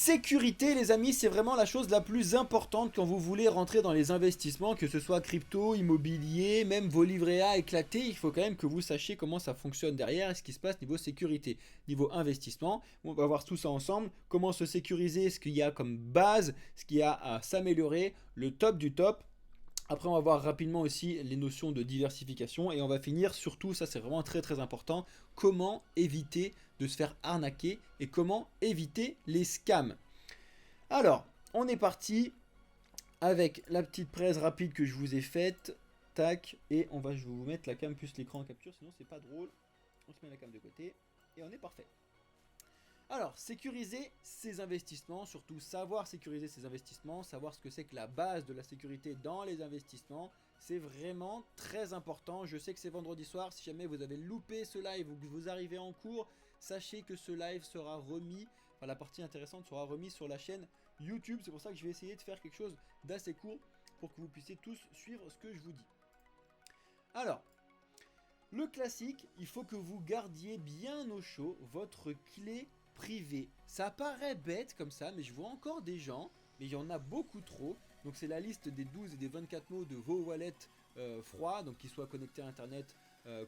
Sécurité, les amis, c'est vraiment la chose la plus importante quand vous voulez rentrer dans les investissements, que ce soit crypto, immobilier, même vos livrets A éclatés. Il faut quand même que vous sachiez comment ça fonctionne derrière et ce qui se passe niveau sécurité, niveau investissement. On va voir tout ça ensemble, comment se sécuriser, ce qu'il y a comme base, ce qu'il y a à s'améliorer, le top du top. Après, on va voir rapidement aussi les notions de diversification et on va finir surtout, ça c'est vraiment très très important, comment éviter de se faire arnaquer et comment éviter les scams. Alors, on est parti avec la petite presse rapide que je vous ai faite. Tac, et je vais vous mettre la cam plus l'écran en capture, sinon c'est pas drôle. On se met la cam de côté et on est parfait. Alors, sécuriser ses investissements, surtout savoir sécuriser ses investissements, savoir ce que c'est que la base de la sécurité dans les investissements, c'est vraiment très important. Je sais que c'est vendredi soir, si jamais vous avez loupé ce live ou que vous arrivez en cours, sachez que ce live sera remis, enfin la partie intéressante sera remise sur la chaîne YouTube. C'est pour ça que je vais essayer de faire quelque chose d'assez court pour que vous puissiez tous suivre ce que je vous dis. Alors, le classique, il faut que vous gardiez bien au chaud votre clé privée. Ça paraît bête comme ça, mais je vois encore des gens, mais il y en a beaucoup trop. Donc c'est la liste des 12 et des 24 mots de vos wallets froids, donc qui soient connectés à Internet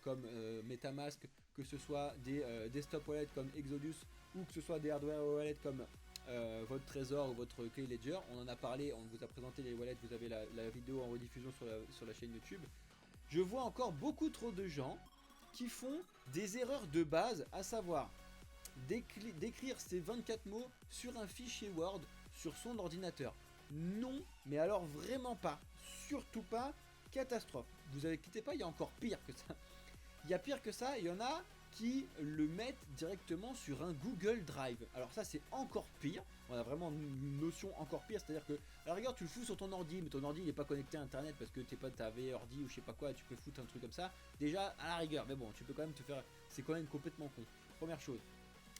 comme Metamask, que ce soit des desktop wallets comme Exodus, ou que ce soit des hardware wallets comme votre Trésor ou votre Clé Ledger. On en a parlé, on vous a présenté les wallets, vous avez la vidéo en rediffusion sur la chaîne YouTube. Je vois encore beaucoup trop de gens qui font des erreurs de base, à savoir d'écrire ces 24 mots sur un fichier Word sur son ordinateur. Non, mais alors vraiment pas. Surtout pas, catastrophe. Vous inquiétez pas, il y a encore pire que ça. Il y a pire que ça, il y en a qui le mettent directement sur un Google Drive. Alors ça c'est encore pire, on a vraiment une notion encore pire, c'est-à-dire que à la rigueur tu le fous sur ton ordi, mais ton ordi il n'est pas connecté à internet parce que t'es pas ta ordi ou je sais pas quoi, tu peux foutre un truc comme ça, déjà à la rigueur, mais bon tu peux quand même te faire, c'est quand même complètement con. Première chose,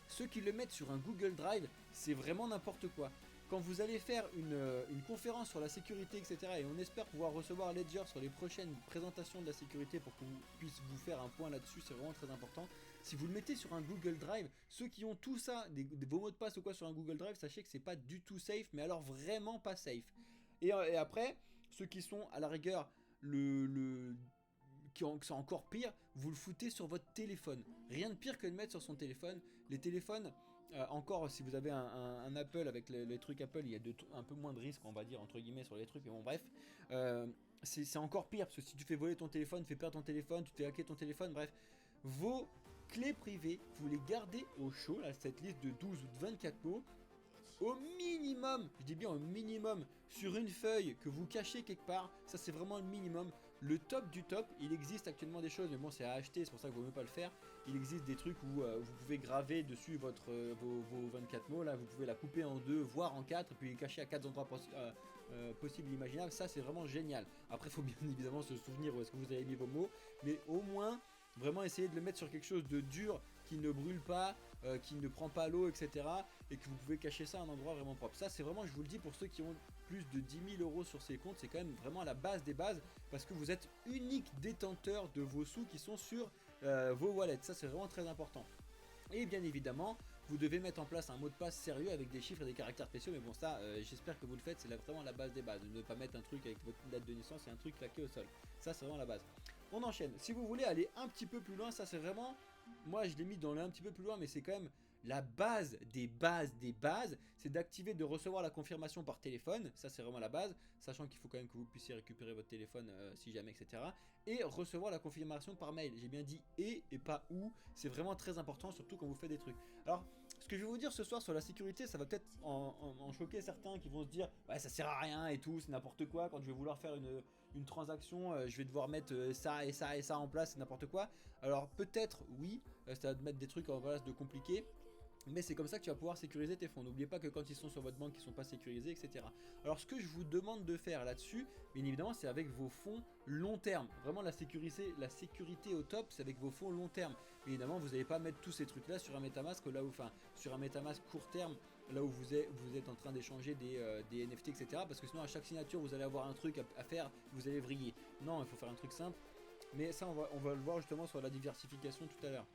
ceux qui le mettent sur un Google Drive, c'est vraiment n'importe quoi. Quand vous allez faire une conférence sur la sécurité, etc., et on espère pouvoir recevoir Ledger sur les prochaines présentations de la sécurité pour qu'on puisse vous faire un point là-dessus, c'est vraiment très important. Si vous le mettez sur un Google Drive, ceux qui ont tout ça, vos mots de passe ou quoi sur un Google Drive, sachez que c'est pas du tout safe, mais alors vraiment pas safe. Et après, ceux qui sont à la rigueur qui sont encore pire, vous le foutez sur votre téléphone. Rien de pire que de mettre sur son téléphone. Les téléphones, encore si vous avez un Apple avec les trucs Apple, il y a un peu moins de risques, on va dire, entre guillemets, sur les trucs, mais bon, bref. C'est encore pire, parce que si tu fais voler ton téléphone, tu fais perdre ton téléphone, tu te fais hacker ton téléphone, bref. Vos clés privées, vous les gardez au chaud, là, cette liste de 12 ou de 24 mots, au minimum, je dis bien au minimum, sur une feuille que vous cachez quelque part, ça c'est vraiment le minimum. Le top du top, il existe actuellement des choses, mais bon c'est à acheter, c'est pour ça qu'il ne vaut mieux pas le faire. Il existe des trucs où vous pouvez graver dessus vos 24 mots, là vous pouvez la couper en deux, voire en quatre, et puis les cacher à 4 endroits possibles, imaginables, ça c'est vraiment génial. Après il faut bien évidemment se souvenir où est-ce que vous avez mis vos mots, mais au moins vraiment essayer de le mettre sur quelque chose de dur, qui ne brûle pas, qui ne prend pas l'eau, etc. Et que vous pouvez cacher ça à un endroit vraiment propre. Ça c'est vraiment, je vous le dis, pour ceux qui ont plus de 10 000 euros sur ces comptes, c'est quand même vraiment la base des bases, parce que vous êtes unique détenteur de vos sous qui sont sur vos wallets. Ça c'est vraiment très important. Et bien évidemment, vous devez mettre en place un mot de passe sérieux avec des chiffres et des caractères spéciaux, mais bon ça, j'espère que vous le faites, c'est vraiment la base des bases. Ne pas mettre un truc avec votre date de naissance et un truc claqué au sol. Ça c'est vraiment la base. On enchaîne. Si vous voulez aller un petit peu plus loin, ça c'est vraiment, moi je l'ai mis dans le un petit peu plus loin, mais c'est quand même la base des bases des bases, c'est d'activer, de recevoir la confirmation par téléphone, ça c'est vraiment la base, sachant qu'il faut quand même que vous puissiez récupérer votre téléphone si jamais, etc. Et recevoir la confirmation par mail, j'ai bien dit et pas ou, c'est vraiment très important, surtout quand vous faites des trucs. Alors, ce que je vais vous dire ce soir sur la sécurité, ça va peut-être en choquer certains qui vont se dire ouais ça sert à rien et tout, c'est n'importe quoi, quand je vais vouloir faire une transaction, je vais devoir mettre ça et ça et ça en place, c'est n'importe quoi. Alors peut-être oui, ça va te mettre des trucs en place de compliqués, mais c'est comme ça que tu vas pouvoir sécuriser tes fonds. N'oubliez pas que quand ils sont sur votre banque, ils ne sont pas sécurisés, etc. Alors ce que je vous demande de faire là-dessus, bien évidemment, c'est avec vos fonds long terme. Vraiment la sécurité au top, c'est avec vos fonds long terme. Bien évidemment, vous n'allez pas mettre tous ces trucs-là sur un MetaMask, sur un MetaMask court terme, là où vous êtes en train d'échanger des NFT, etc. Parce que sinon, à chaque signature, vous allez avoir un truc à faire, vous allez vriller. Non, il faut faire un truc simple. Mais ça, on va le voir justement sur la diversification tout à l'heure.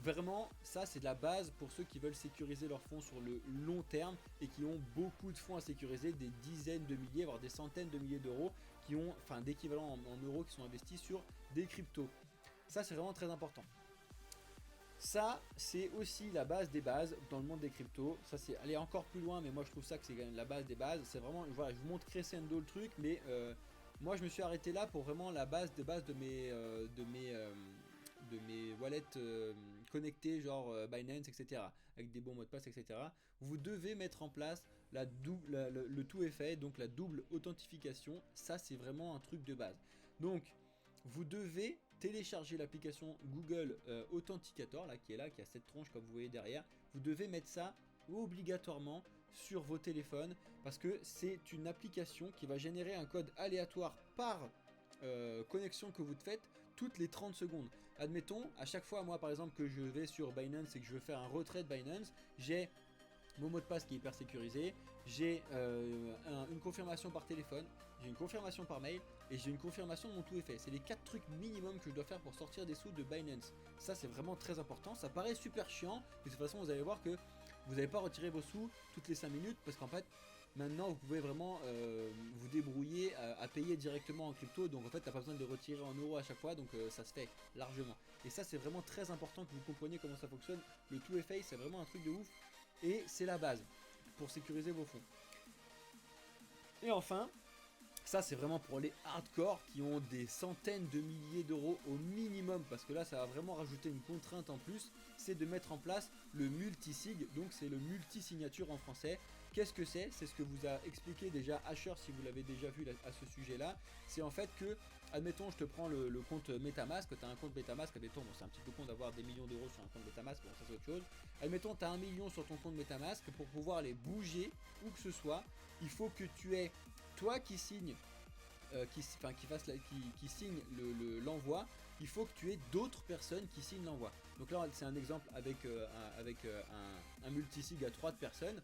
Vraiment, ça c'est de la base pour ceux qui veulent sécuriser leurs fonds sur le long terme et qui ont beaucoup de fonds à sécuriser, des dizaines de milliers, voire des centaines de milliers d'euros qui ont, enfin d'équivalents en euros qui sont investis sur des cryptos. Ça c'est vraiment très important. Ça, c'est aussi la base des bases dans le monde des cryptos. Ça, c'est aller encore plus loin, mais moi je trouve ça que c'est quand même la base des bases. C'est vraiment, voilà, je vous montre crescendo le truc, mais moi je me suis arrêté là pour vraiment la base de base de mes wallets connectés, genre Binance, etc. Avec des bons mots de passe, etc. Vous devez mettre en place le 2FA, donc la double authentification. Ça, c'est vraiment un truc de base. Donc, vous devez télécharger l'application Google Authenticator, là, qui a cette tronche comme vous voyez derrière. Vous devez mettre ça obligatoirement sur vos téléphones parce que c'est une application qui va générer un code aléatoire par connexion que vous faites toutes les 30 secondes. Admettons, à chaque fois, moi par exemple, que je vais sur Binance et que je veux faire un retrait de Binance, j'ai mon mot de passe qui est hyper sécurisé, j'ai une confirmation par téléphone, j'ai une confirmation par mail et j'ai une confirmation de mon 2FA. C'est les 4 trucs minimum que je dois faire pour sortir des sous de Binance. Ça c'est vraiment très important, ça paraît super chiant, de toute façon vous allez voir que vous n'allez pas retirer vos sous toutes les 5 minutes parce qu'en fait maintenant vous pouvez vraiment vous débrouiller à payer directement en crypto, donc en fait t'as pas besoin de les retirer en euros à chaque fois, donc ça se fait largement. Et ça c'est vraiment très important que vous compreniez comment ça fonctionne. Le 2FA c'est vraiment un truc de ouf. Et c'est la base pour sécuriser vos fonds. Et enfin, ça c'est vraiment pour les hardcore qui ont des centaines de milliers d'euros au minimum, parce que là ça va vraiment rajouter une contrainte en plus, c'est de mettre en place le multisig, donc c'est le multi-signature en français. Qu'est-ce que c'est? C'est ce que vous a expliqué déjà Asher si vous l'avez déjà vu à ce sujet là. C'est en fait que, admettons je te prends le compte Metamask, tu as un compte Metamask, admettons, bon, c'est un petit peu con d'avoir des millions d'euros sur un compte Metamask, bon ça c'est autre chose. Admettons tu as 1 million sur ton compte Metamask, pour pouvoir les bouger où que ce soit, il faut que tu aies toi qui signe qui signe l'envoi, il faut que tu aies d'autres personnes qui signent l'envoi. Donc là c'est un exemple avec un multisig à 3 personnes.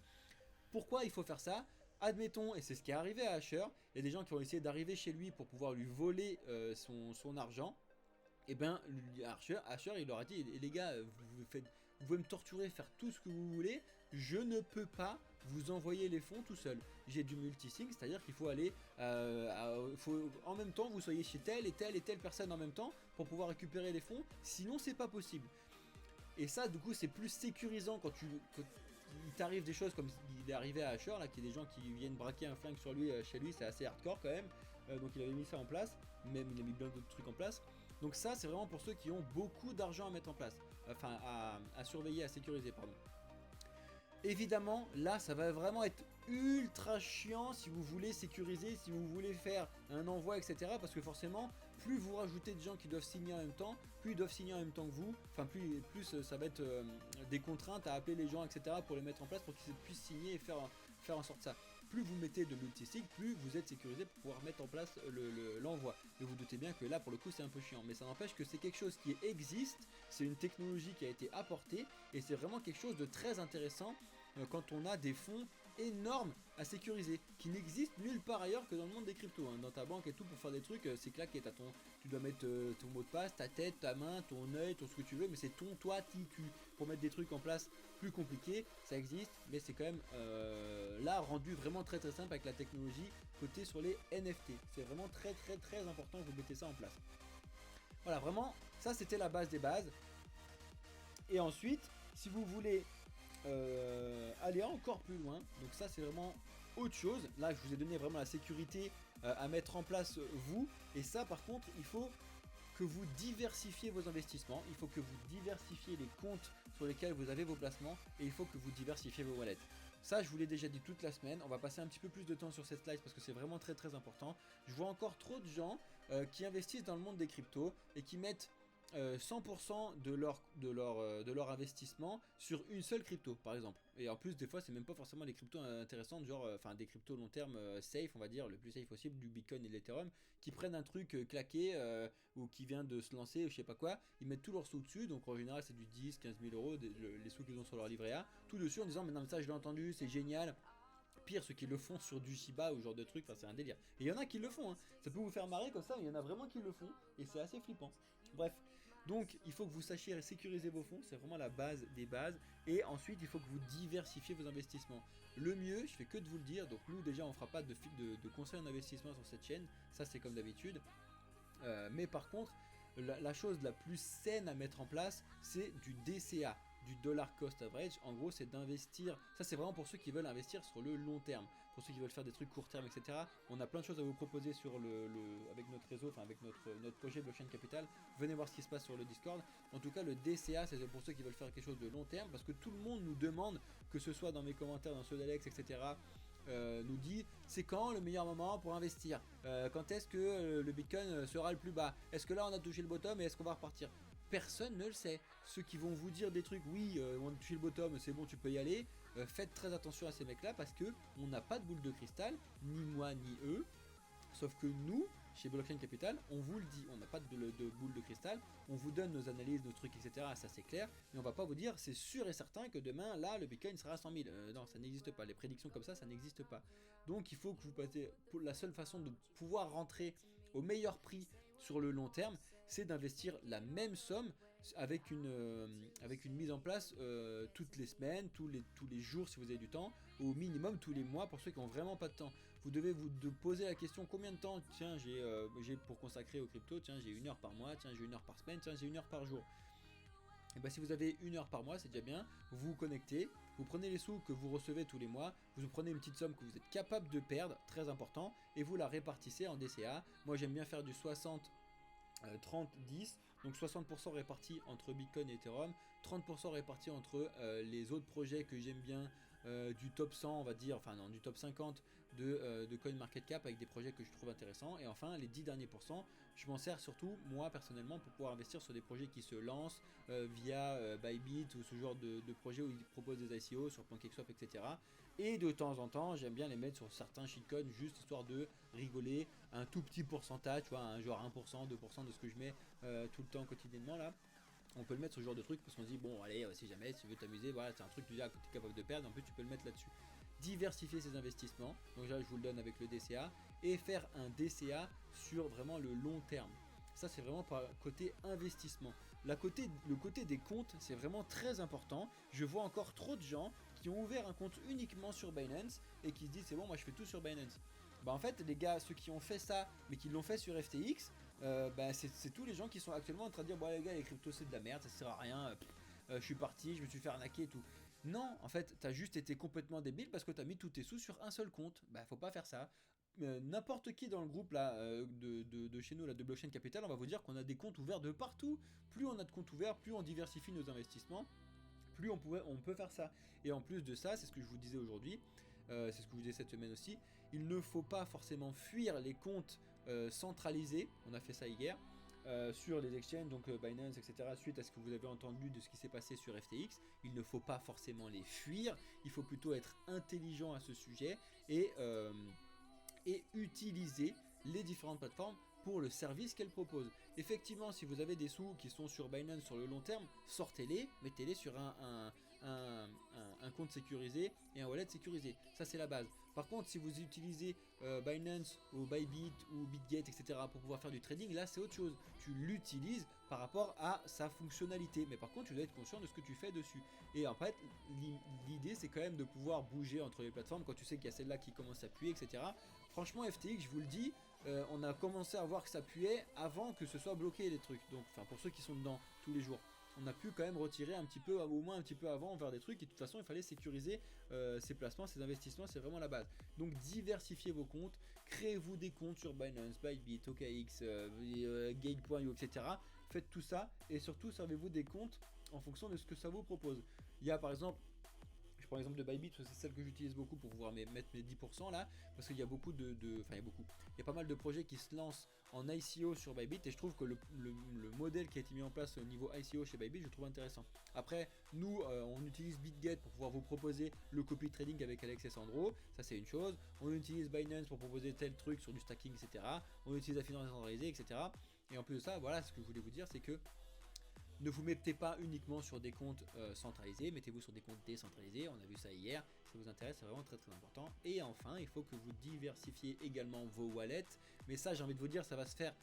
Pourquoi il faut faire ça? Admettons, et c'est ce qui est arrivé à Asher, il y a des gens qui ont essayé d'arriver chez lui pour pouvoir lui voler son argent. Et ben Asher il leur a dit, les gars, vous pouvez me torturer, faire tout ce que vous voulez, je ne peux pas vous envoyer les fonds tout seul. J'ai du multisig, c'est-à-dire qu'il faut aller, faut en même temps vous soyez chez telle et telle et telle personne en même temps pour pouvoir récupérer les fonds, sinon c'est pas possible. Et ça du coup c'est plus sécurisant quand il t'arrive des choses comme il est arrivé à Asher, là, qu'il y a des gens qui viennent braquer un flingue sur lui, chez lui, c'est assez hardcore quand même. Donc il avait mis ça en place, même il a mis plein d'autres trucs en place. Donc ça c'est vraiment pour ceux qui ont beaucoup d'argent à mettre en place, enfin à surveiller, à sécuriser, pardon. Évidemment, là, ça va vraiment être ultra chiant si vous voulez sécuriser, si vous voulez faire un envoi, etc. Parce que forcément, plus vous rajoutez de gens qui doivent signer en même temps, plus ils doivent signer en même temps que vous. Enfin, plus ça va être des contraintes à appeler les gens, etc. pour les mettre en place pour qu'ils puissent signer et faire en sorte ça. Plus vous mettez de multisig, plus vous êtes sécurisé pour pouvoir mettre en place l'envoi. Et vous doutez bien que là, pour le coup, c'est un peu chiant. Mais ça n'empêche que c'est quelque chose qui existe, c'est une technologie qui a été apportée, et c'est vraiment quelque chose de très intéressant quand on a des fonds énormes à sécuriser, qui n'existent nulle part ailleurs que dans le monde des cryptos. Dans ta banque et tout, pour faire des trucs, c'est claqué. Tu dois mettre ton mot de passe, ta tête, ta main, ton œil, tout ce que tu veux, mais c'est toi ticu. Pour mettre des trucs en place plus compliqués, ça existe, mais c'est quand même là rendu vraiment très très simple avec la technologie côté sur les NFT. C'est vraiment très très très important que vous mettez ça en place. Voilà, vraiment, ça c'était la base des bases. Et ensuite, si vous voulez aller encore plus loin, donc ça c'est vraiment autre chose. Là je vous ai donné vraiment la sécurité à mettre en place vous, et ça par contre il faut que vous diversifiez vos investissements, il faut que vous diversifiez les comptes sur lesquels vous avez vos placements, et il faut que vous diversifiez vos wallets. Ça je vous l'ai déjà dit toute la semaine, on va passer un petit peu plus de temps sur cette slide parce que c'est vraiment très très important. Je vois encore trop de gens qui investissent dans le monde des cryptos et qui mettent 100% de leur investissement sur une seule crypto par exemple, et en plus des fois c'est même pas forcément les cryptos intéressantes, genre enfin des cryptos long terme safe, on va dire le plus safe possible, du Bitcoin et de l'Ethereum, qui prennent un truc claqué ou qui vient de se lancer ou je sais pas quoi, ils mettent tous leurs sous dessus, donc en général c'est du 10-15 000 euros, les sous qu'ils ont sur leur livret A, tout dessus en disant mais non mais ça je l'ai entendu, c'est génial. Pire, ceux qui le font sur du Shiba ou ce genre de truc, enfin c'est un délire. Et il y en a qui le font, hein. Ça peut vous faire marrer comme ça, mais il y en a vraiment qui le font, et c'est assez flippant. Bref, Donc il faut que vous sachiez sécuriser vos fonds, c'est vraiment la base des bases. Et ensuite il faut que vous diversifiez vos investissements. Le mieux, je fais que de vous le dire, donc nous déjà on fera pas de conseils en investissement sur cette chaîne, ça c'est comme d'habitude. Mais par contre, la chose la plus saine à mettre en place, c'est du DCA, du dollar cost average. En gros, c'est d'investir. Ça, c'est vraiment pour ceux qui veulent investir sur le long terme. Pour ceux qui veulent faire des trucs court terme, etc. On a plein de choses à vous proposer sur avec notre réseau, enfin avec notre projet Blockchain Capital. Venez voir ce qui se passe sur le Discord. En tout cas, le DCA, c'est pour ceux qui veulent faire quelque chose de long terme. Parce que tout le monde nous demande, que ce soit dans mes commentaires, dans ceux d'Alex, etc. Nous dit c'est quand le meilleur moment pour investir, quand est-ce que le Bitcoin sera le plus bas, est-ce que là on a touché le bottom et est-ce qu'on va repartir. Personne ne le sait. Ceux qui vont vous dire des trucs, oui, on a touché le bottom, c'est bon, tu peux y aller, faites très attention à ces mecs là parce que on n'a pas de boule de cristal, ni moi ni eux. Sauf que nous, chez Blockchain Capital, on vous le dit, on n'a pas de boule de cristal, on vous donne nos analyses, nos trucs, etc. Ça c'est clair, mais on va pas vous dire c'est sûr et certain que demain, là, le Bitcoin sera à 100 000. Non, ça n'existe pas, les prédictions comme ça n'existe pas. Donc il faut que vous passez, la seule façon de pouvoir rentrer au meilleur prix sur le long terme, c'est d'investir la même somme avec une mise en place toutes les semaines, tous les jours si vous avez du temps, au minimum tous les mois pour ceux qui n'ont vraiment pas de temps. Vous devez vous poser la question combien de temps, tiens, j'ai pour consacrer au crypto, tiens, j'ai 1 heure par mois, tiens, j'ai 1 heure par semaine, tiens, j'ai 1 heure par jour. Et bien si vous avez 1 heure par mois, c'est déjà bien, vous vous connectez, vous prenez les sous que vous recevez tous les mois, vous prenez une petite somme que vous êtes capable de perdre, très important, et vous la répartissez en DCA. Moi j'aime bien faire du 60, 30, 10, donc 60% répartis entre Bitcoin et Ethereum, 30% répartis entre les autres projets que j'aime bien, du top 100 on va dire, enfin non, du top 50 de CoinMarketCap avec des projets que je trouve intéressants, et enfin les 10 derniers pourcents, je m'en sers surtout moi personnellement pour pouvoir investir sur des projets qui se lancent via Bybit ou ce genre de projets où ils proposent des ICO sur PancakeSwap, etc. Et de temps en temps j'aime bien les mettre sur certains shitcoins juste histoire de rigoler, un tout petit pourcentage, tu vois, un genre 1%, 2% de ce que je mets tout le temps quotidiennement là. On peut le mettre ce genre de truc parce qu'on se dit bon allez si jamais si tu veux t'amuser, voilà c'est un truc que tu es capable de perdre, en plus tu peux le mettre là-dessus. Diversifier ses investissements, donc là je vous le donne avec le DCA, et faire un DCA sur vraiment le long terme. Ça c'est vraiment par côté investissement. Le côté des comptes c'est vraiment très important. Je vois encore trop de gens qui ont ouvert un compte uniquement sur Binance et qui se disent c'est bon moi je fais tout sur Binance. Bah en fait les gars, ceux qui ont fait ça mais qui l'ont fait sur FTX, c'est tous les gens qui sont actuellement en train de dire bon les gars les cryptos c'est de la merde, ça sert à rien, je suis parti, je me suis fait arnaquer et tout. Non, en fait, t'as juste été complètement débile parce que t'as mis tous tes sous sur un seul compte. Bah, faut pas faire ça. N'importe qui dans le groupe là de chez nous, là, de Blockchain Capital, on va vous dire qu'on a des comptes ouverts de partout. Plus on a de comptes ouverts, plus on diversifie nos investissements, plus on peut faire ça. Et en plus de ça, c'est ce que je vous disais aujourd'hui, c'est ce que je vous disais cette semaine aussi, il ne faut pas forcément fuir les comptes centralisés, on a fait ça hier, sur les exchanges, donc Binance, etc. Suite à ce que vous avez entendu de ce qui s'est passé sur FTX, il ne faut pas forcément les fuir, il faut plutôt être intelligent à ce sujet et utiliser les différentes plateformes pour le service qu'elles proposent. Effectivement, si vous avez des sous qui sont sur Binance sur le long terme, sortez-les, mettez-les sur un compte sécurisé et un wallet sécurisé. Ça, c'est la base. Par contre, si vous utilisez Binance ou Bybit ou BitGet, etc. pour pouvoir faire du trading, là, c'est autre chose. Tu l'utilises par rapport à sa fonctionnalité. Mais par contre, tu dois être conscient de ce que tu fais dessus. Et en fait, l'idée, c'est quand même de pouvoir bouger entre les plateformes quand tu sais qu'il y a celle-là qui commence à appuyer, etc. Franchement, FTX, je vous le dis, on a commencé à voir que ça puait avant que ce soit bloqué les trucs. Donc, enfin, pour ceux qui sont dedans tous les jours, on a pu quand même retirer un petit peu, au moins un petit peu avant, vers des trucs. Et de toute façon, il fallait sécuriser ses placements, ses investissements, c'est vraiment la base. Donc, diversifiez vos comptes, créez-vous des comptes sur Binance, Bybit, OKX, Gate.io, etc. Faites tout ça et surtout, servez-vous des comptes en fonction de ce que ça vous propose. Il y a par exemple, je prends l'exemple de Bybit parce que c'est celle que j'utilise beaucoup pour pouvoir mettre mes 10% là, parce qu'il y a beaucoup enfin il y a pas mal de projets qui se lancent en ICO sur Bybit et je trouve que le modèle qui a été mis en place au niveau ICO chez Bybit, je trouve intéressant. Après, nous on utilise BitGet pour pouvoir vous proposer le copy trading avec Alex et Sandro, ça c'est une chose. On utilise Binance pour proposer tel truc sur du stacking, etc. On utilise la finance centralisée, etc. Et en plus de ça, voilà, ce que je voulais vous dire, c'est que ne vous mettez pas uniquement sur des comptes centralisés, mettez-vous sur des comptes décentralisés, on a vu ça hier, si ça vous intéresse, c'est vraiment très très important. Et enfin, il faut que vous diversifiez également vos wallets, mais ça j'ai envie de vous dire, ça va se faire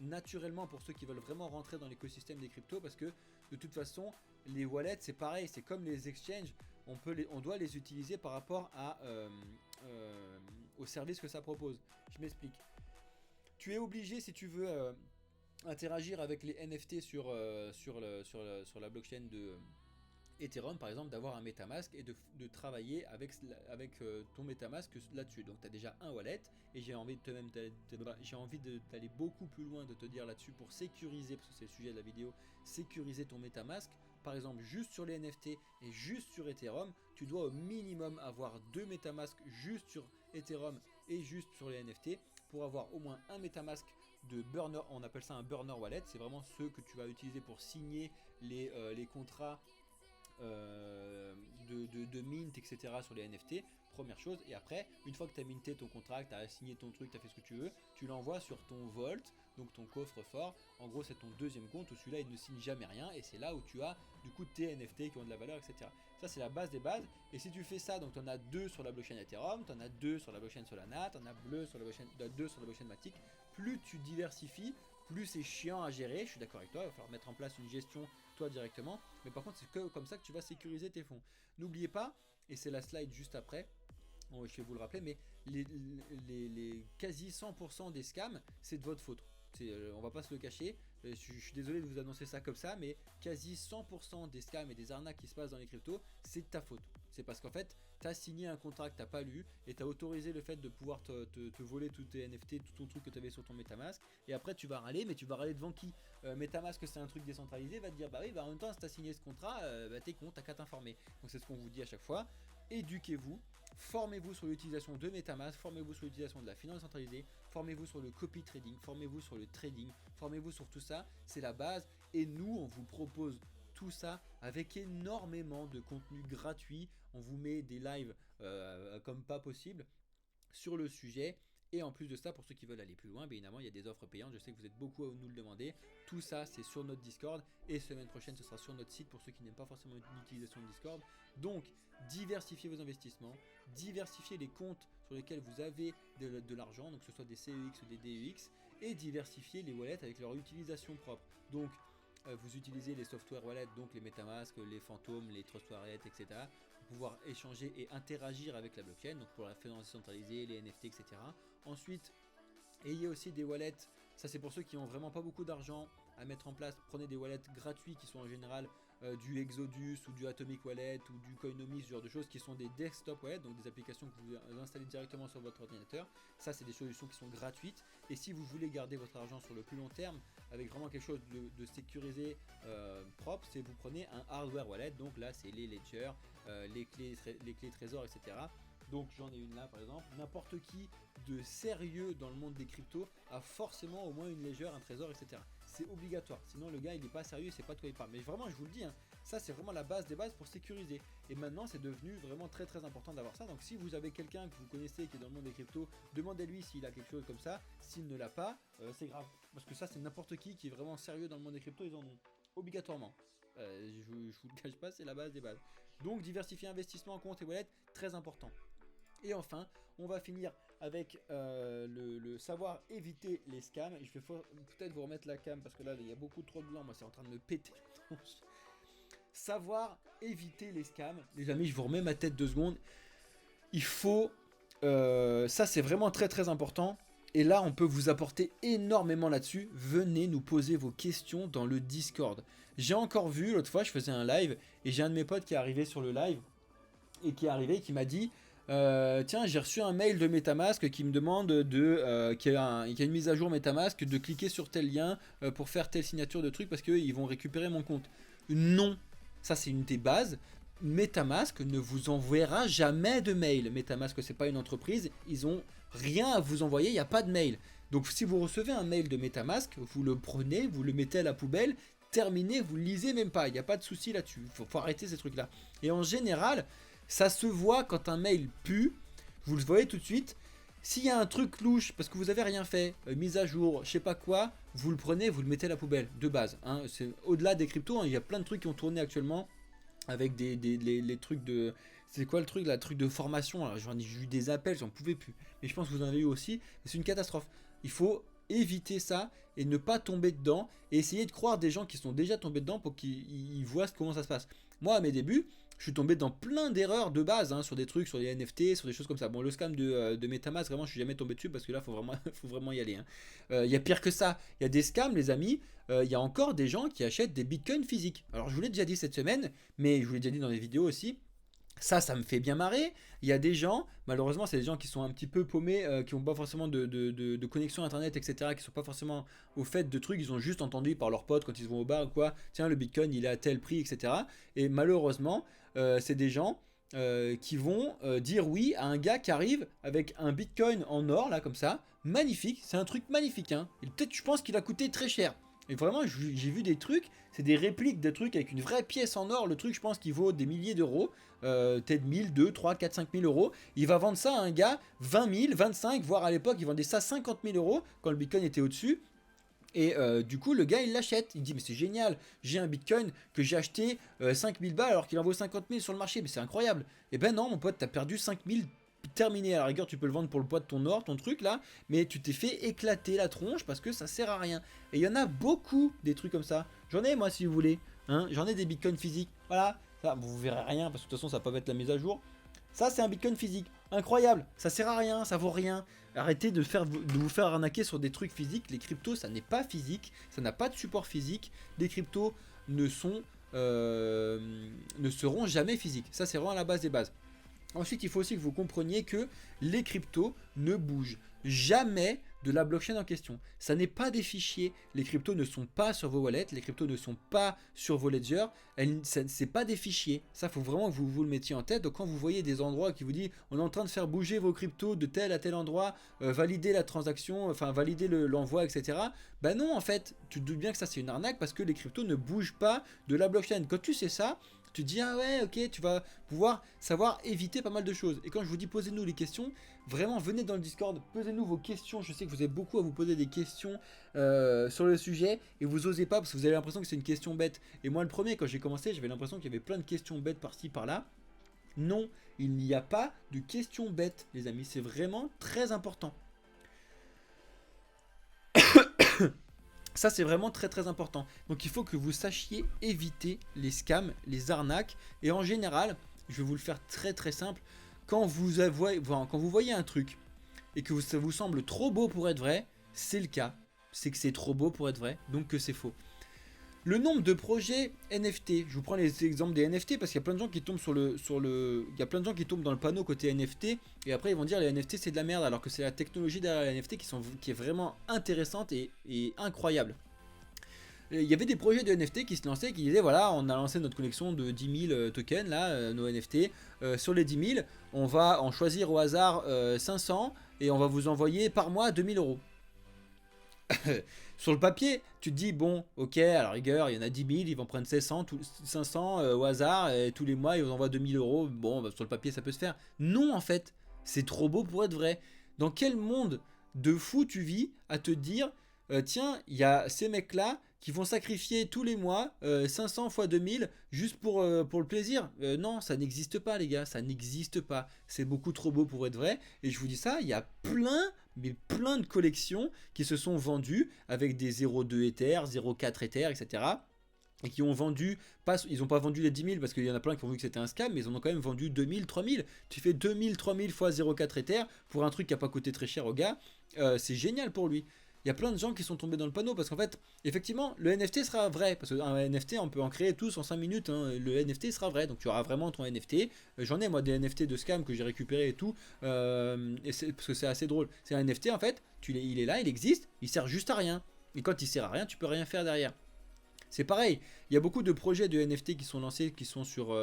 naturellement pour ceux qui veulent vraiment rentrer dans l'écosystème des cryptos, parce que de toute façon, les wallets, c'est pareil, c'est comme les exchanges, on doit les utiliser par rapport au service que ça propose. Je m'explique. Tu es obligé, si tu veux interagir avec les NFT sur la blockchain de Ethereum par exemple, d'avoir un MetaMask et de travailler avec ton MetaMask là-dessus. Donc tu as déjà un wallet et j'ai envie d'aller beaucoup plus loin, de te dire là-dessus pour sécuriser, parce que c'est le sujet de la vidéo, sécuriser ton MetaMask. Par exemple, juste sur les NFT et juste sur Ethereum, tu dois au minimum avoir 2 MetaMask juste sur Ethereum et juste sur les NFT pour avoir au moins un MetaMask de burner. On appelle ça un burner wallet, c'est vraiment ceux que tu vas utiliser pour signer les contrats de mint, etc. sur les NFT, première chose. Et après, une fois que tu as minté ton contrat, tu as signé ton truc, tu as fait ce que tu veux, tu l'envoies sur ton Vault, donc ton coffre-fort. En gros, c'est ton deuxième compte où celui-là il ne signe jamais rien, et c'est là où tu as du coup tes NFT qui ont de la valeur, etc. Ça, c'est la base des bases. Et si tu fais ça, donc tu en as 2 sur la blockchain Ethereum, tu en as 2 sur la blockchain Solana, tu en as 2 sur la blockchain Matic. Plus tu diversifies, plus c'est chiant à gérer. Je suis d'accord avec toi, il va falloir mettre en place une gestion toi directement, mais par contre c'est que comme ça que tu vas sécuriser tes fonds. N'oubliez pas, et c'est la slide juste après, je vais vous le rappeler, mais les quasi 100% des scams, c'est de votre faute. On va pas se le cacher, je suis désolé de vous annoncer ça comme ça, mais quasi 100% des scams et des arnaques qui se passent dans les cryptos, c'est de ta faute. C'est parce qu'en fait, tu as signé un contrat que tu n'as pas lu et tu as autorisé le fait de pouvoir te voler tous tes NFT, tout ton truc que tu avais sur ton MetaMask. Et après, tu vas râler, mais tu vas râler devant qui? MetaMask, c'est un truc décentralisé, va te dire bah oui, bah en même temps, si tu as signé ce contrat, t'es con, t'as qu'à t'informer. Donc, c'est ce qu'on vous dit à chaque fois. Éduquez-vous, formez-vous sur l'utilisation de MetaMask, formez-vous sur l'utilisation de la finance centralisée, formez-vous sur le copy trading, formez-vous sur le trading, formez-vous sur tout ça, c'est la base. Et nous, on vous propose tout ça avec énormément de contenu gratuit. On vous met des lives comme pas possible sur le sujet. Et en plus de ça, pour ceux qui veulent aller plus loin, bien évidemment, il y a des offres payantes. Je sais que vous êtes beaucoup à nous le demander. Tout ça, c'est sur notre Discord. Et semaine prochaine, ce sera sur notre site pour ceux qui n'aiment pas forcément l'utilisation de Discord. Donc, diversifiez vos investissements. Diversifiez les comptes sur lesquels vous avez de l'argent, donc que ce soit des CEX ou des DEX. Et diversifiez les wallets avec leur utilisation propre. Donc, vous utilisez les software wallets, donc les MetaMask, les Phantom, les Trust Wallet, etc. Pour pouvoir échanger et interagir avec la blockchain, donc pour la finance centralisée, les NFT, etc. Ensuite, ayez aussi des wallets, ça c'est pour ceux qui n'ont vraiment pas beaucoup d'argent à mettre en place. Prenez des wallets gratuits qui sont en général du Exodus ou du Atomic Wallet ou du Coinomi, ce genre de choses qui sont des desktop wallets, donc des applications que vous installez directement sur votre ordinateur. Ça, c'est des solutions qui sont gratuites. Et si vous voulez garder votre argent sur le plus long terme avec vraiment quelque chose de sécurisé, propre, c'est vous prenez un hardware wallet. Donc là, c'est les ledgers, les clés trésors, etc. Donc j'en ai une là par exemple. N'importe qui de sérieux dans le monde des cryptos a forcément au moins une ledger, un trésor, etc. C'est obligatoire, sinon le gars il n'est pas sérieux, c'est pas de quoi il parle. Mais vraiment, je vous le dis, hein, ça c'est vraiment la base des bases pour sécuriser. Et maintenant c'est devenu vraiment très très important d'avoir ça. Donc si vous avez quelqu'un que vous connaissez qui est dans le monde des cryptos, demandez-lui s'il a quelque chose comme ça. S'il ne l'a pas, c'est grave. Parce que ça c'est n'importe qui est vraiment sérieux dans le monde des cryptos, ils en ont obligatoirement. Je vous le cache pas, c'est la base des bases. Donc diversifier investissement, compte et wallet, très important. Et enfin, on va finir avec le savoir éviter les scams. Je vais peut-être vous remettre la cam parce que là, il y a beaucoup trop de blanc. Moi, c'est en train de me péter. Savoir éviter les scams. Les amis, je vous remets ma tête 2 secondes. Il faut... ça, c'est vraiment très très important. Et là, on peut vous apporter énormément là-dessus. Venez nous poser vos questions dans le Discord. J'ai encore vu, l'autre fois, je faisais un live. Et j'ai un de mes potes qui est arrivé sur le live. Et qui est arrivé et qui m'a dit... tiens, j'ai reçu un mail de MetaMask qui me demande qu'il y a une mise à jour MetaMask, de cliquer sur tel lien pour faire telle signature de truc parce qu'ils vont récupérer mon compte. Non, ça c'est une des bases. MetaMask ne vous enverra jamais de mail. MetaMask, c'est pas une entreprise, ils ont rien à vous envoyer, il n'y a pas de mail. Donc si vous recevez un mail de MetaMask, vous le prenez, vous le mettez à la poubelle, terminé, vous le lisez même pas, il n'y a pas de souci là-dessus. Faut arrêter ces trucs là. Et en général, ça se voit quand un mail pue, vous le voyez tout de suite. S'il y a un truc louche parce que vous avez rien fait, mise à jour, je sais pas quoi, vous le prenez, vous le mettez à la poubelle de base. Hein. C'est au-delà des cryptos, hein, il y a plein de trucs qui ont tourné actuellement avec les trucs de... C'est quoi le truc là, truc de formation. Alors, j'ai eu des appels, j'en pouvais plus. Mais je pense que vous en avez eu aussi. C'est une catastrophe. Il faut éviter ça et ne pas tomber dedans et essayer de croire des gens qui sont déjà tombés dedans pour qu'ils voient comment ça se passe. Moi, à mes débuts, je suis tombé dans plein d'erreurs de base hein, sur des trucs, sur les NFT, sur des choses comme ça. Bon, le scam de MetaMask, vraiment, je suis jamais tombé dessus parce que là, faut vraiment y aller. Hein. Il y a pire que ça. Il y a des scams, les amis. Il y a encore des gens qui achètent des bitcoins physiques. Alors, je vous l'ai déjà dit cette semaine, mais je vous l'ai déjà dit dans les vidéos aussi. Ça me fait bien marrer. Il y a des gens, malheureusement, c'est des gens qui sont un petit peu paumés, qui n'ont pas forcément de connexion internet, etc., qui sont pas forcément au fait de trucs, ils ont juste entendu par leurs potes quand ils vont au bar ou quoi, tiens, le bitcoin il est à tel prix, etc. Et malheureusement, c'est des gens qui vont dire oui à un gars qui arrive avec un bitcoin en or, là, comme ça, magnifique, c'est un truc magnifique, hein. Et peut-être, je pense qu'il a coûté très cher. Et vraiment, j'ai vu des trucs, c'est des répliques de trucs avec une vraie pièce en or. Le truc, je pense qu'il vaut des milliers d'euros, peut-être 1000, 2, 3, 4, 5 000 euros. Il va vendre ça à un gars 20 000, 25, voire à l'époque, il vendait ça 50 000 euros quand le bitcoin était au-dessus. Et du coup, le gars, il l'achète. Il dit, mais c'est génial, j'ai un bitcoin que j'ai acheté 5000 balles alors qu'il en vaut 50 000 sur le marché. Mais c'est incroyable. Et ben non, mon pote, t'as perdu 5000 terminé. À la rigueur, tu peux le vendre pour le poids de ton or, ton truc là, mais tu t'es fait éclater la tronche parce que ça sert à rien. Et il y en a beaucoup des trucs comme ça. J'en ai moi si vous voulez. Hein, j'en ai des bitcoins physiques. Voilà. Ça, vous verrez rien parce que de toute façon ça peut pas être la mise à jour. Ça c'est un bitcoin physique. Incroyable. Ça sert à rien, ça vaut rien. Arrêtez de vous faire arnaquer sur des trucs physiques. Les cryptos ça n'est pas physique. Ça n'a pas de support physique. Les cryptos ne seront jamais physiques. Ça c'est vraiment la base des bases. Ensuite, il faut aussi que vous compreniez que les cryptos ne bougent jamais de la blockchain en question. Ça n'est pas des fichiers. Les cryptos ne sont pas sur vos wallets. Les cryptos ne sont pas sur vos ledgers. C'est pas des fichiers. Ça, il faut vraiment que vous le mettiez en tête. Donc, quand vous voyez des endroits qui vous disent on est en train de faire bouger vos cryptos de tel à tel endroit, valider la transaction, enfin valider l'envoi, etc. Ben non, en fait, tu te doutes bien que ça c'est une arnaque parce que les cryptos ne bougent pas de la blockchain. Quand tu sais ça, tu te dis ah ouais ok, tu vas pouvoir savoir éviter pas mal de choses. Et quand je vous dis posez-nous les questions, vraiment venez dans le Discord, posez-nous vos questions. Je sais que vous avez beaucoup à vous poser des questions sur le sujet et vous osez pas parce que vous avez l'impression que c'est une question bête. Et moi le premier, quand j'ai commencé, j'avais l'impression qu'il y avait plein de questions bêtes par-ci par-là. Non, il n'y a pas de questions bêtes les amis, c'est vraiment très important. Ça c'est vraiment très très important. Donc il faut que vous sachiez éviter les scams, les arnaques. Et en général, je vais vous le faire très très simple. Quand vous voyez un truc et que ça vous semble trop beau pour être vrai, c'est le cas. C'est que c'est trop beau pour être vrai, donc que c'est faux. Le nombre de projets NFT, je vous prends les exemples des NFT parce qu'il y a plein de gens qui tombent il y a plein de gens qui tombent dans le panneau côté NFT et après ils vont dire les NFT c'est de la merde alors que c'est la technologie derrière les NFT qui est vraiment intéressante et incroyable. Il y avait des projets de NFT qui se lançaient qui disaient voilà on a lancé notre collection de 10 000 tokens là, nos NFT, sur les 10 000 on va en choisir au hasard 500 et on va vous envoyer par mois 2000 euros. Sur le papier, tu te dis, bon, ok, à la rigueur, il y en a 10 000, ils vont prendre 500 au hasard, et tous les mois, ils vous envoient 2000 euros. Bon, bah, sur le papier, ça peut se faire. Non, en fait, c'est trop beau pour être vrai. Dans quel monde de fou tu vis à te dire, tiens, il y a ces mecs-là qui vont sacrifier tous les mois 500 fois 2000 juste pour le plaisir. Non, ça n'existe pas, les gars, ça n'existe pas. C'est beaucoup trop beau pour être vrai. Et je vous dis ça, il y a plein de collections qui se sont vendues avec des 0,2 Ether, 0,4 Ether, etc. Et qui ont vendu, ils n'ont pas vendu les 10 000 parce qu'il y en a plein qui ont vu que c'était un scam, mais ils en ont quand même vendu 2000, 3000. Tu fais 2000, 3000 fois 0,4 Ether pour un truc qui n'a pas coûté très cher au gars, c'est génial pour lui. Il y a plein de gens qui sont tombés dans le panneau parce qu'en fait, effectivement, le NFT sera vrai. Parce qu'un NFT, on peut en créer tous en 5 minutes. Hein, le NFT sera vrai. Donc tu auras vraiment ton NFT. J'en ai moi des NFT de scam que j'ai récupéré et tout. Parce que c'est assez drôle. C'est un NFT en fait. Il est là, il existe. Il sert juste à rien. Et quand il sert à rien, tu peux rien faire derrière. C'est pareil. Il y a beaucoup de projets de NFT qui sont lancés, qui sont sur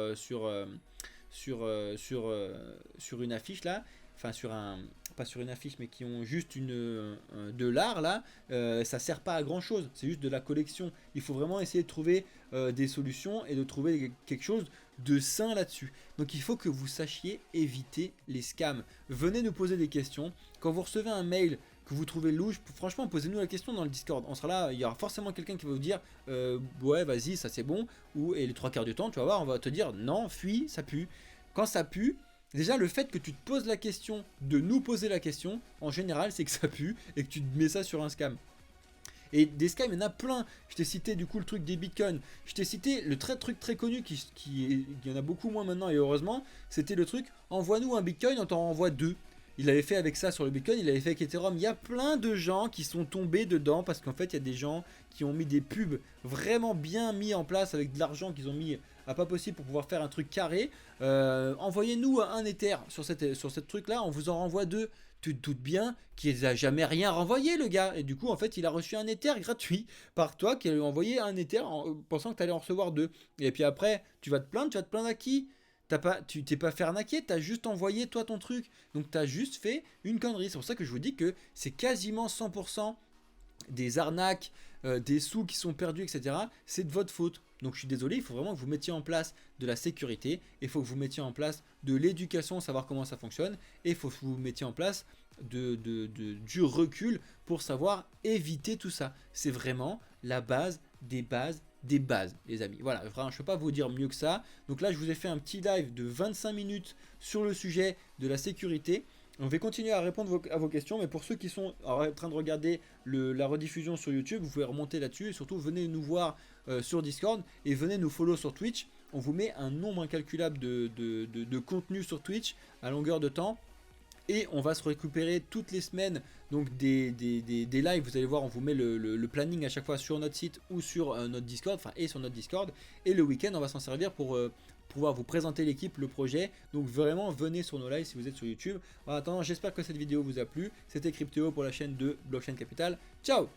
une affiche là. Enfin pas sur une affiche mais qui ont juste de l'art là, ça sert pas à grand chose, c'est juste de la collection. Il faut vraiment essayer de trouver des solutions et de trouver quelque chose de sain là-dessus. Donc il faut que vous sachiez éviter les scams. Venez nous poser des questions. Quand vous recevez un mail que vous trouvez louche, franchement posez-nous la question dans le Discord, on sera là, il y aura forcément quelqu'un qui va vous dire ouais vas-y ça c'est bon, et les 3 quarts du temps tu vas voir on va te dire non fuis, ça pue. Quand ça pue, Déjà, le fait que tu te poses la question de nous poser la question, en général, c'est que ça pue et que tu te mets ça sur un scam. Et des scams, il y en a plein. Je t'ai cité du coup le truc des bitcoins. Je t'ai cité le truc très connu il y en a beaucoup moins maintenant et heureusement. C'était le truc envoie-nous un bitcoin, on t'en renvoie deux. Il avait fait avec ça sur le bitcoin, il avait fait avec Ethereum. Il y a plein de gens qui sont tombés dedans parce qu'en fait, il y a des gens qui ont mis des pubs vraiment bien mis en place avec de l'argent qu'ils ont mis à pas possible pour pouvoir faire un truc carré. Envoyez-nous un Ether sur cette truc là, on vous en renvoie deux. Tu te doutes bien qu'il n'a jamais rien renvoyé le gars. Et du coup en fait il a reçu un Ether gratuit par toi qui a envoyé un Ether en pensant que tu allais en recevoir deux. Et puis après tu vas te plaindre à qui? Tu t'es pas fait arnaquer, t'as juste envoyé toi ton truc. Donc t'as juste fait une connerie. C'est pour ça que je vous dis que c'est quasiment 100% des arnaques, des sous qui sont perdus, etc. C'est de votre faute. Donc je suis désolé, il faut vraiment que vous mettiez en place de la sécurité, il faut que vous mettiez en place de l'éducation, savoir comment ça fonctionne, et il faut que vous mettiez en place du recul pour savoir éviter tout ça. C'est vraiment la base des bases des bases, les amis. Voilà, vraiment, je ne peux pas vous dire mieux que ça. Donc là, je vous ai fait un petit live de 25 minutes sur le sujet de la sécurité. On va continuer à répondre à vos questions, mais pour ceux qui sont en train de regarder la rediffusion sur YouTube, vous pouvez remonter là-dessus et surtout venez nous voir sur Discord et venez nous follow sur Twitch. On vous met un nombre incalculable de contenus sur Twitch à longueur de temps. Et on va se récupérer toutes les semaines donc des lives. Vous allez voir, on vous met le planning à chaque fois sur notre site ou sur notre Discord, et sur notre Discord. Et le week-end, on va s'en servir pour pouvoir vous présenter l'équipe, le projet. Donc vraiment, venez sur nos lives si vous êtes sur YouTube. En attendant, j'espère que cette vidéo vous a plu. C'était Cryptéo pour la chaîne de Blockchain Capital. Ciao!